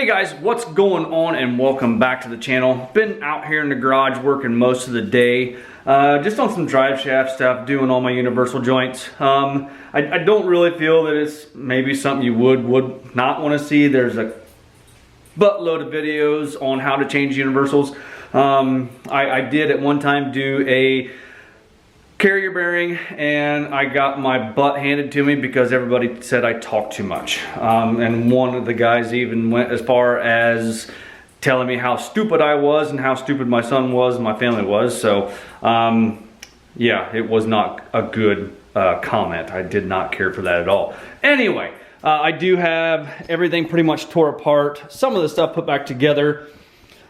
Hey guys, what's going on, and welcome back to the channel. Been out here in the garage working most of the day, just on some drive shaft stuff, doing all my universal joints. I don't really feel that it's maybe something you would not want to see. There's a buttload of videos on how to change universals. I did at one time do a carrier bearing, and I got my butt handed to me because everybody said I talk too much. And one of the guys even went as far as telling me how stupid I was and how stupid my son was and my family was. So yeah, it was not a good comment. I did not care for that at all. Anyway, I do have everything pretty much tore apart. Some of the stuff put back together.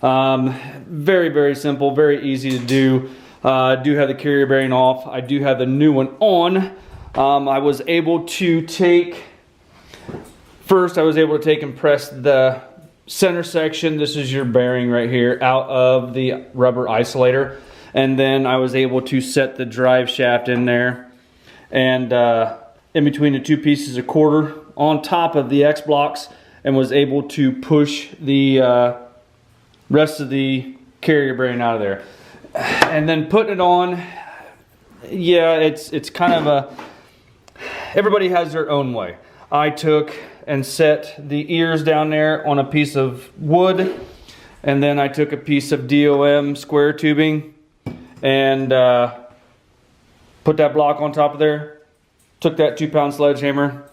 Very, very simple, very easy to do. I do have the carrier bearing off. I do have the new one on. I was able to take, first I was able to take and press the center section, this is your bearing right here, out of the rubber isolator. And then I was able to set the drive shaft in there. And in between the two pieces of quarter on top of the X blocks, and was able to push the rest of the carrier bearing out of there. And then putting it on, yeah, it's kind of a, everybody has their own way. I took and set the ears down there on a piece of wood, and then I took a piece of DOM square tubing and put that block on top of there, took that 2-pound sledgehammer,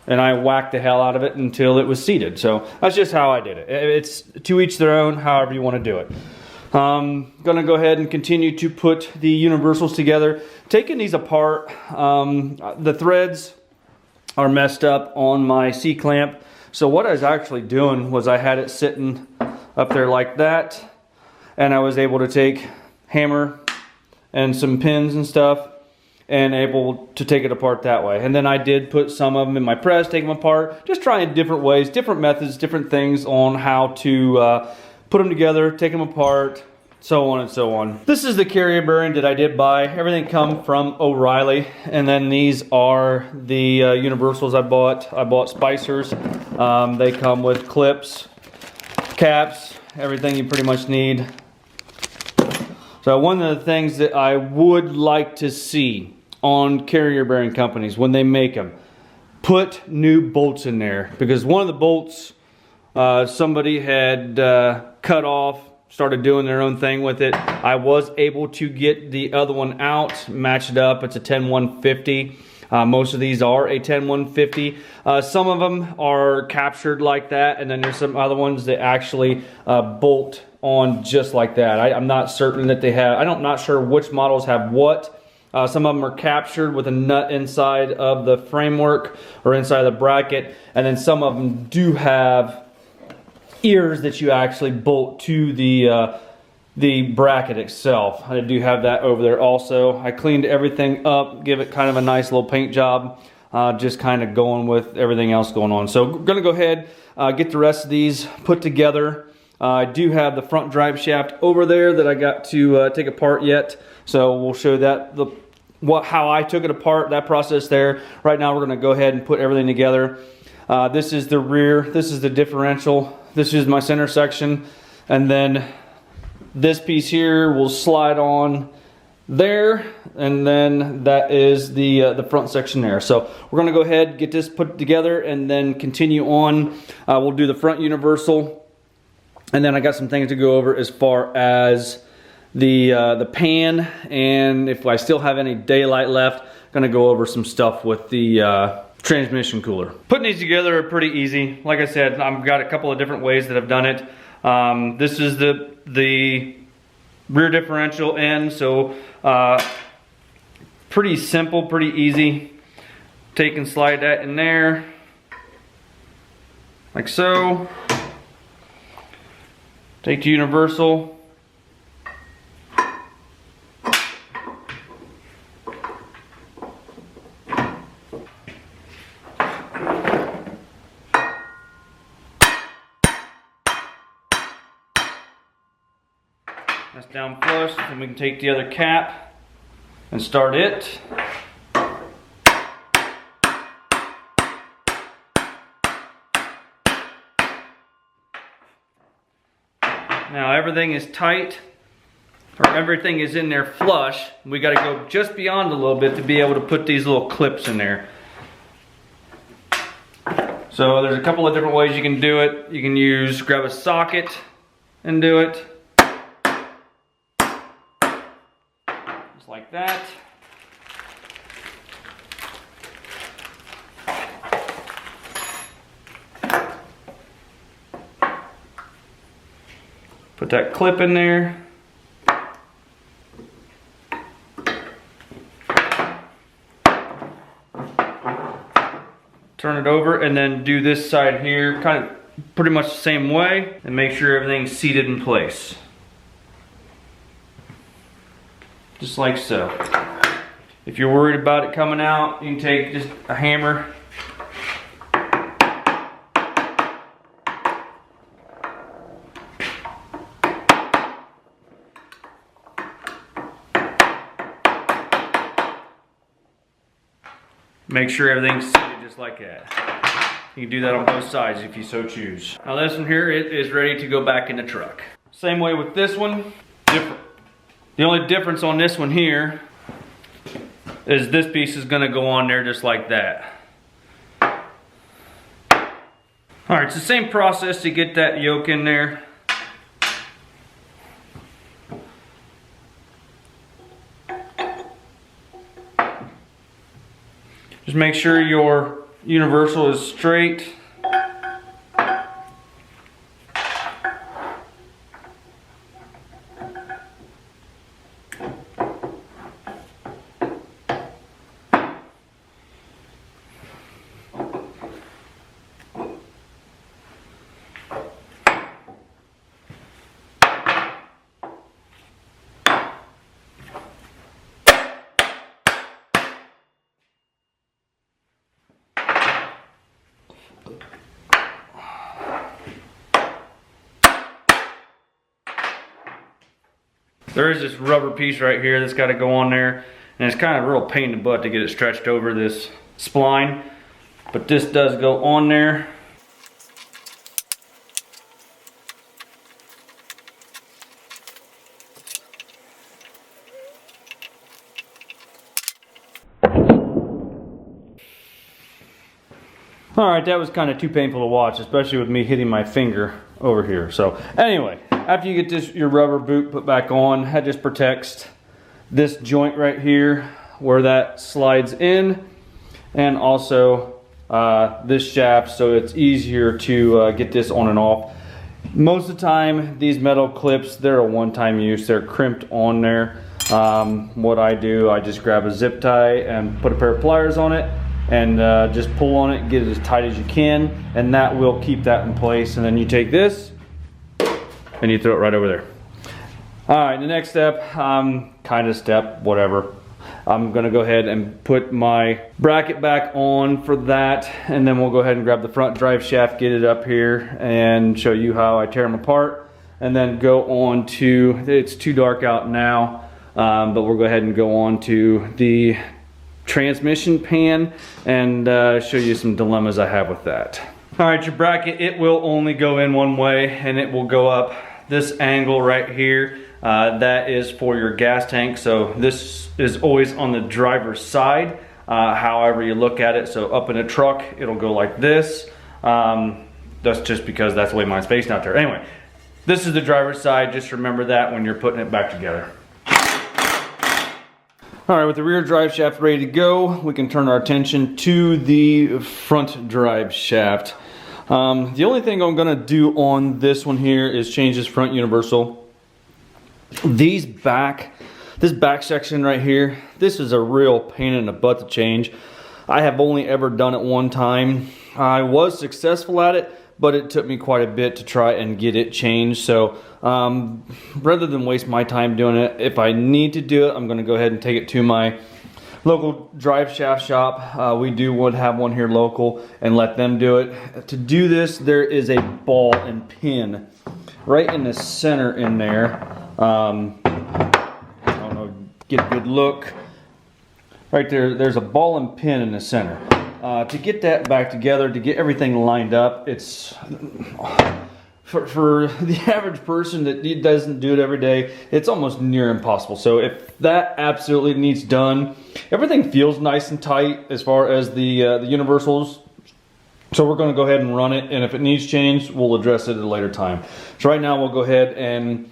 and I whacked the hell out of it until it was seated. So that's just how I did it. It's to each their own, however you want to do it. Gonna go ahead and continue to put the universals together. Taking these apart, the threads are messed up on my C-clamp. So what I was actually doing was I had it sitting up there like that, and I was able to take hammer and some pins and stuff and able to take it apart that way. And then I did put some of them in my press, take them apart, just trying different ways, different methods, different things on how to put them together, take them apart, so on and so on. This is the carrier bearing that I did buy. Everything come from O'Reilly. And then these are the universals I bought. I bought spicers. They come with clips, caps, everything you pretty much need. So one of the things that I would like to see on carrier bearing companies when they make them, put new bolts in there. Because one of the bolts, somebody had cut off, started doing their own thing with it. I was able to get the other one out, match it up. It's a 10-150. Most of these are a 10-150. Some of them are captured like that, and then there's some other ones that actually bolt on just like that. I'm not certain that they have, I'm not sure which models have what. Some of them are captured with a nut inside of the framework or inside of the bracket, and then some of them do have ears that you actually bolt to the bracket itself. I do have that over there also. I cleaned everything up, give it kind of a nice little paint job, just kind of going with everything else going on. So we're gonna go ahead, get the rest of these put together. I do have the front drive shaft over there that I got to take apart yet. So we'll show that, how I took it apart, that process there. Right now we're gonna go ahead and put everything together. This is the rear, this is the differential, this is my center section, and then this piece here will slide on there, and then that is the front section there. So we're gonna go ahead, get this put together, and then continue on. We'll do the front universal, and then I got some things to go over as far as the pan, and if I still have any daylight left, gonna go over some stuff with the transmission cooler. Putting these together are pretty easy. Like I said, I've got a couple of different ways that I've done it. This is the rear differential end, so pretty simple, pretty easy. Take and slide that in there, like so. Take the universal. That's down flush, and we can take the other cap and start it. Now everything is tight, or everything is in there flush. We got to go just beyond a little bit to be able to put these little clips in there. So there's a couple of different ways you can do it. You can grab a socket and do it. Just like that. Put that clip in there. Turn it over and then do this side here, kind of pretty much the same way, and make sure everything's seated in place. Just like so. If you're worried about it coming out, you can take just a hammer. Make sure everything's seated just like that. You can do that on both sides if you so choose. Now this one here, it is ready to go back in the truck. Same way with this one. Different. The only difference on this one here is this piece is gonna go on there just like that. All right, it's the same process to get that yoke in there. Just make sure your universal is straight. There is this rubber piece right here that's got to go on there, and it's kind of a real pain in the butt to get it stretched over this spline, but this does go on there. Alright, that was kind of too painful to watch, especially with me hitting my finger over here. So anyway, after you get your rubber boot put back on, that just protects this joint right here where that slides in, and also this shaft, so it's easier to get this on and off. Most of the time, these metal clips, they're a one-time use. They're crimped on there. What I do, I just grab a zip tie and put a pair of pliers on it, and just pull on it, get it as tight as you can, and that will keep that in place. And then you take this and you throw it right over there. All right, the next step, kind of step, whatever. I'm gonna go ahead and put my bracket back on for that, and then we'll go ahead and grab the front drive shaft, get it up here, and show you how I tear them apart, and then go on to, it's too dark out now, but we'll go ahead and go on to the transmission pan and show you some dilemmas I have with that. All right, your bracket, it will only go in one way, and it will go up this angle right here. That is for your gas tank, so this is always on the driver's side, however you look at it. So up in a truck, it'll go like this. That's just because that's the way mine's facing out there. Anyway, this is the driver's side. Just remember that when you're putting it back together. All right, with the rear drive shaft ready to go, we can turn our attention to the front drive shaft. The only thing I'm gonna do on this one here is change this front universal. This back section right here, this is a real pain in the butt to change. I have only ever done it one time. I was successful at it, but it took me quite a bit to try and get it changed. So rather than waste my time doing it, if I need to do it, I'm gonna go ahead and take it to my local drive shaft shop. We would have one here local, and let them do it. To do this, there is a ball and pin right in the center in there. I don't know, get a good look. Right there, there's a ball and pin in the center. To get that back together, to get everything lined up, it's for the average person that doesn't do it every day, it's almost near impossible. So if that absolutely needs done, everything feels nice and tight as far as the universals. So we're going to go ahead and run it, and if it needs changed, we'll address it at a later time. So right now we'll go ahead and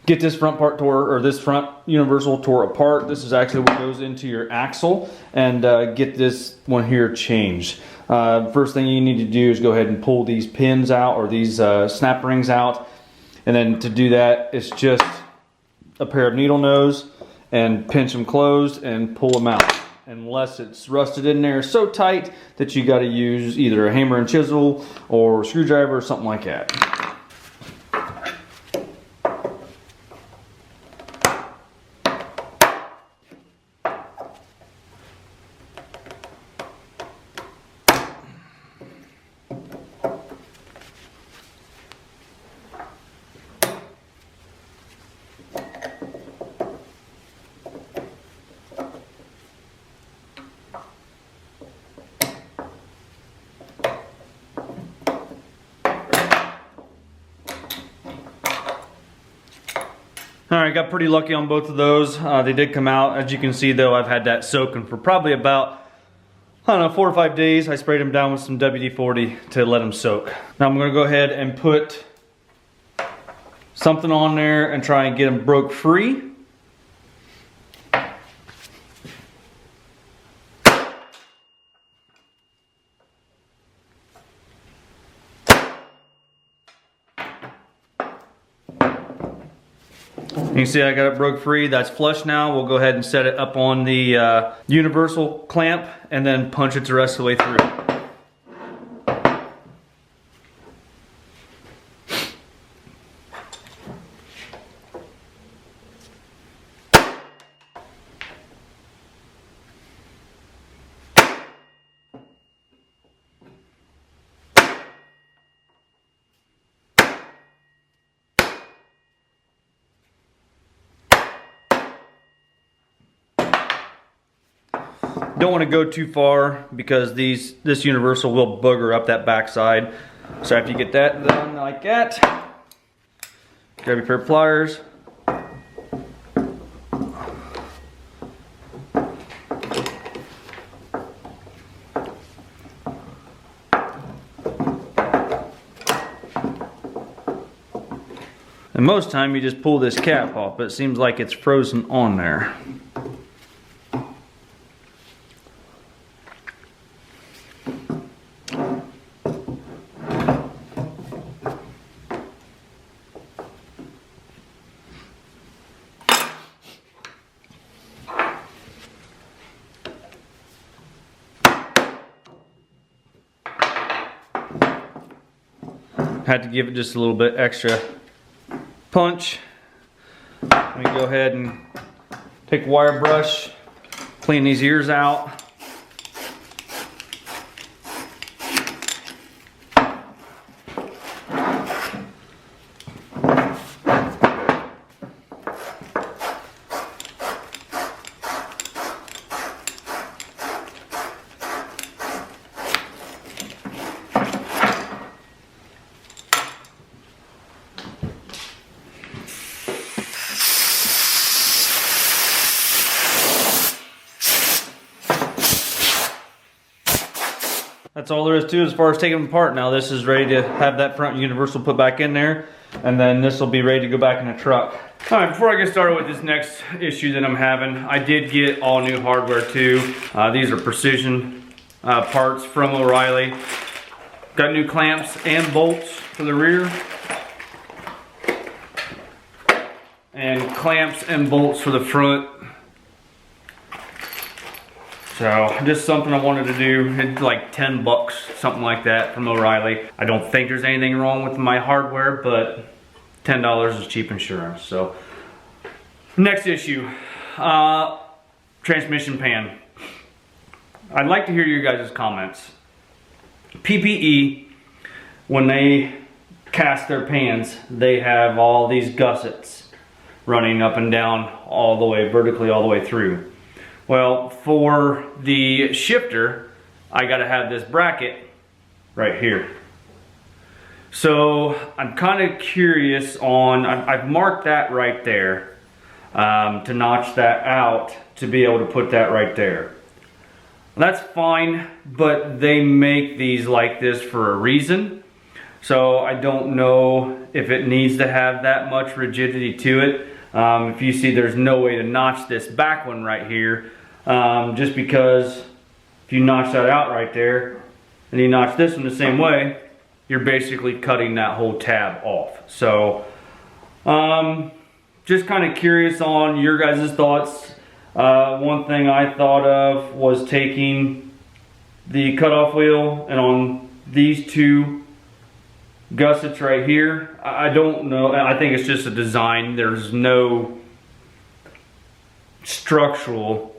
get this front part tore, or this front universal tore apart. This is actually what goes into your axle, and get this one here changed. First thing you need to do is go ahead and pull these pins out, or these snap rings out. And then to do that, it's just a pair of needle nose and pinch them closed and pull them out. Unless it's rusted in there so tight that you got to use either a hammer and chisel or a screwdriver or something like that. Alright, got pretty lucky on both of those. They did come out. As you can see though, I've had that soaking for probably about, I don't know, 4 or 5 days. I sprayed them down with some WD-40 to let them soak. Now I'm going to go ahead and put something on there and try and get them broke free. You can see I got it broke free. That's flush now. We'll go ahead and set it up on the universal clamp and then punch it the rest of the way through. Don't want to go too far because this universal will booger up that backside. So after you get that done like that, grab your pair of pliers. And most time you just pull this cap off, but it seems like it's frozen on there. Had to give it just a little bit extra punch. Let me go ahead and take a wire brush, clean these ears out. That's all there is to it as far as taking them apart. Now this is ready to have that front universal put back in there, and then this will be ready to go back in the truck. All right, before I get started with this next issue that I'm having, I did get all new hardware too. These are precision parts from O'Reilly. Got new clamps and bolts for the rear, and clamps and bolts for the front. So just something I wanted to do. It's like 10 bucks, something like that from O'Reilly. I don't think there's anything wrong with my hardware, but $10 is cheap insurance. So next issue, transmission pan. I'd like to hear your guys' comments. PPE, when they cast their pans, they have all these gussets running up and down all the way, vertically all the way through. Well, for the shifter, I gotta have this bracket right here. So I'm kind of curious on, I've marked that right there to notch that out to be able to put that right there. That's fine, but they make these like this for a reason. So I don't know if it needs to have that much rigidity to it. If you see, there's no way to notch this back one right here, just because if you notch that out right there and you notch this one the same way, you're basically cutting that whole tab off. So just kind of curious on your guys' thoughts. One thing I thought of was taking the cutoff wheel and on these two gussets right here, I don't know, I think it's just a design. There's no structural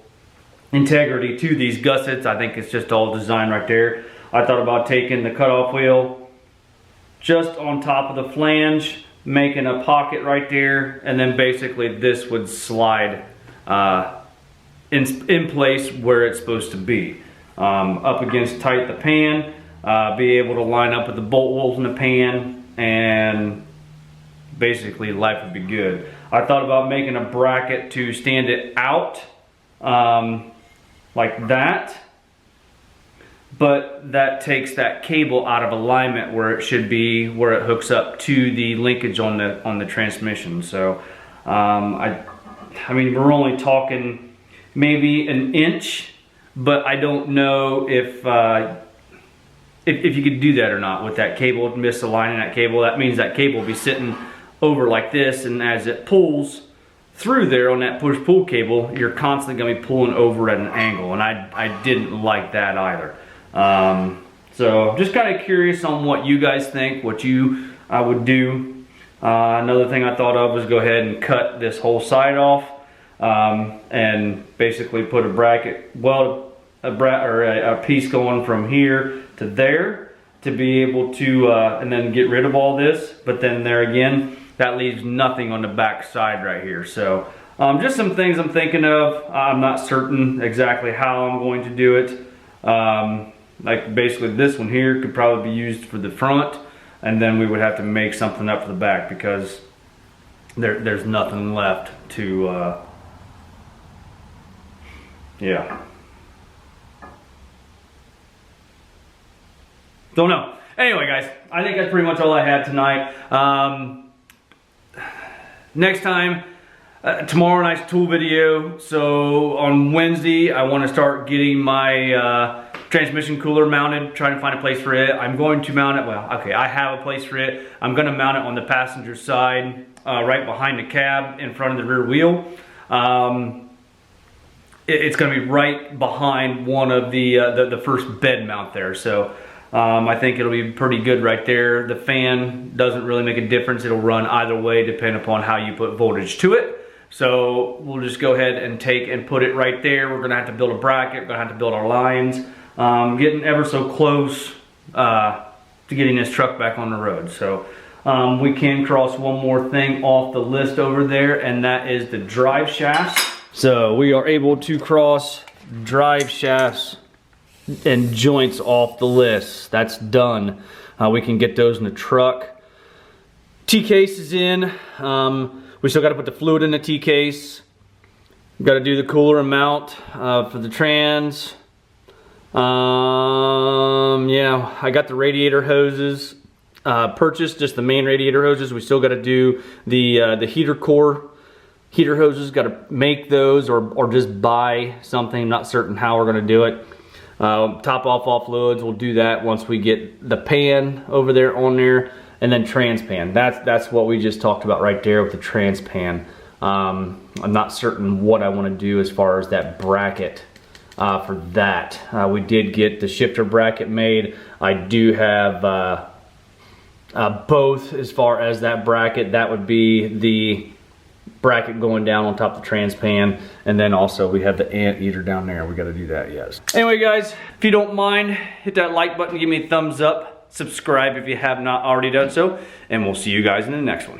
integrity to these gussets. I think it's just all design right there. I thought about taking the cutoff wheel just on top of the flange, making a pocket right there, and then basically this would slide in place where it's supposed to be. Up against tight the pan, be able to line up with the bolt holes in the pan, and basically life would be good. I thought about making a bracket to stand it out like that, but that takes that cable out of alignment where it should be, where it hooks up to the linkage on the transmission. So I mean, we're only talking maybe an inch, but I don't know if you could do that or not with that cable, misaligning that cable. That means that cable will be sitting over like this, and as it pulls through there on that push-pull cable, you're constantly going to be pulling over at an angle, and I didn't like that either. So just kind of curious on what you guys think, what you would do. Another thing I thought of was go ahead and cut this whole side off, and basically put a bracket, well, a piece going from here to there to be able to, and then get rid of all this. But then there again, that leaves nothing on the back side right here. So just some things I'm thinking of. I'm not certain exactly how I'm going to do it. Like basically this one here could probably be used for the front, and then we would have to make something up for the back because there's nothing left to, yeah. Don't know. Anyway, guys, I think that's pretty much all I had tonight. Next time, tomorrow night's tool video. So on Wednesday, I want to start getting my transmission cooler mounted, trying to find a place for it. I'm going to mount it, well, okay, I have a place for it. I'm going to mount it on the passenger side, right behind the cab, in front of the rear wheel. It's going to be right behind one of the first bed mount there. So I think it'll be pretty good right there. The fan doesn't really make a difference. It'll run either way depending upon how you put voltage to it. So we'll just go ahead and take and put it right there. We're going to have to build a bracket. We're going to have to build our lines. Getting ever so close to getting this truck back on the road. So we can cross one more thing off the list over there, and that is the drive shafts. So we are able to cross drive shafts and joints off the list. That's done. We can get those in the truck. T-case is in. We still got to put the fluid in the T-case. Got to do the cooler and mount for the trans. Yeah, I got the radiator hoses purchased, just the main radiator hoses. We still got to do the heater core heater hoses. Got to make those or just buy something. I'm not certain how we're going to do it. Top off all fluids, we'll do that once we get the pan over there on there, and then trans pan. That's what we just talked about right there with the trans pan. I'm not certain what I want to do as far as that bracket for that. We did get the shifter bracket made. I do have both as far as that bracket. That would be the bracket going down on top of the trans pan, and then also we have the anteater down there. We got to do that, yes. Anyway, guys, if you don't mind, hit that like button, give me a thumbs up, subscribe if you have not already done so, and we'll see you guys in the next one.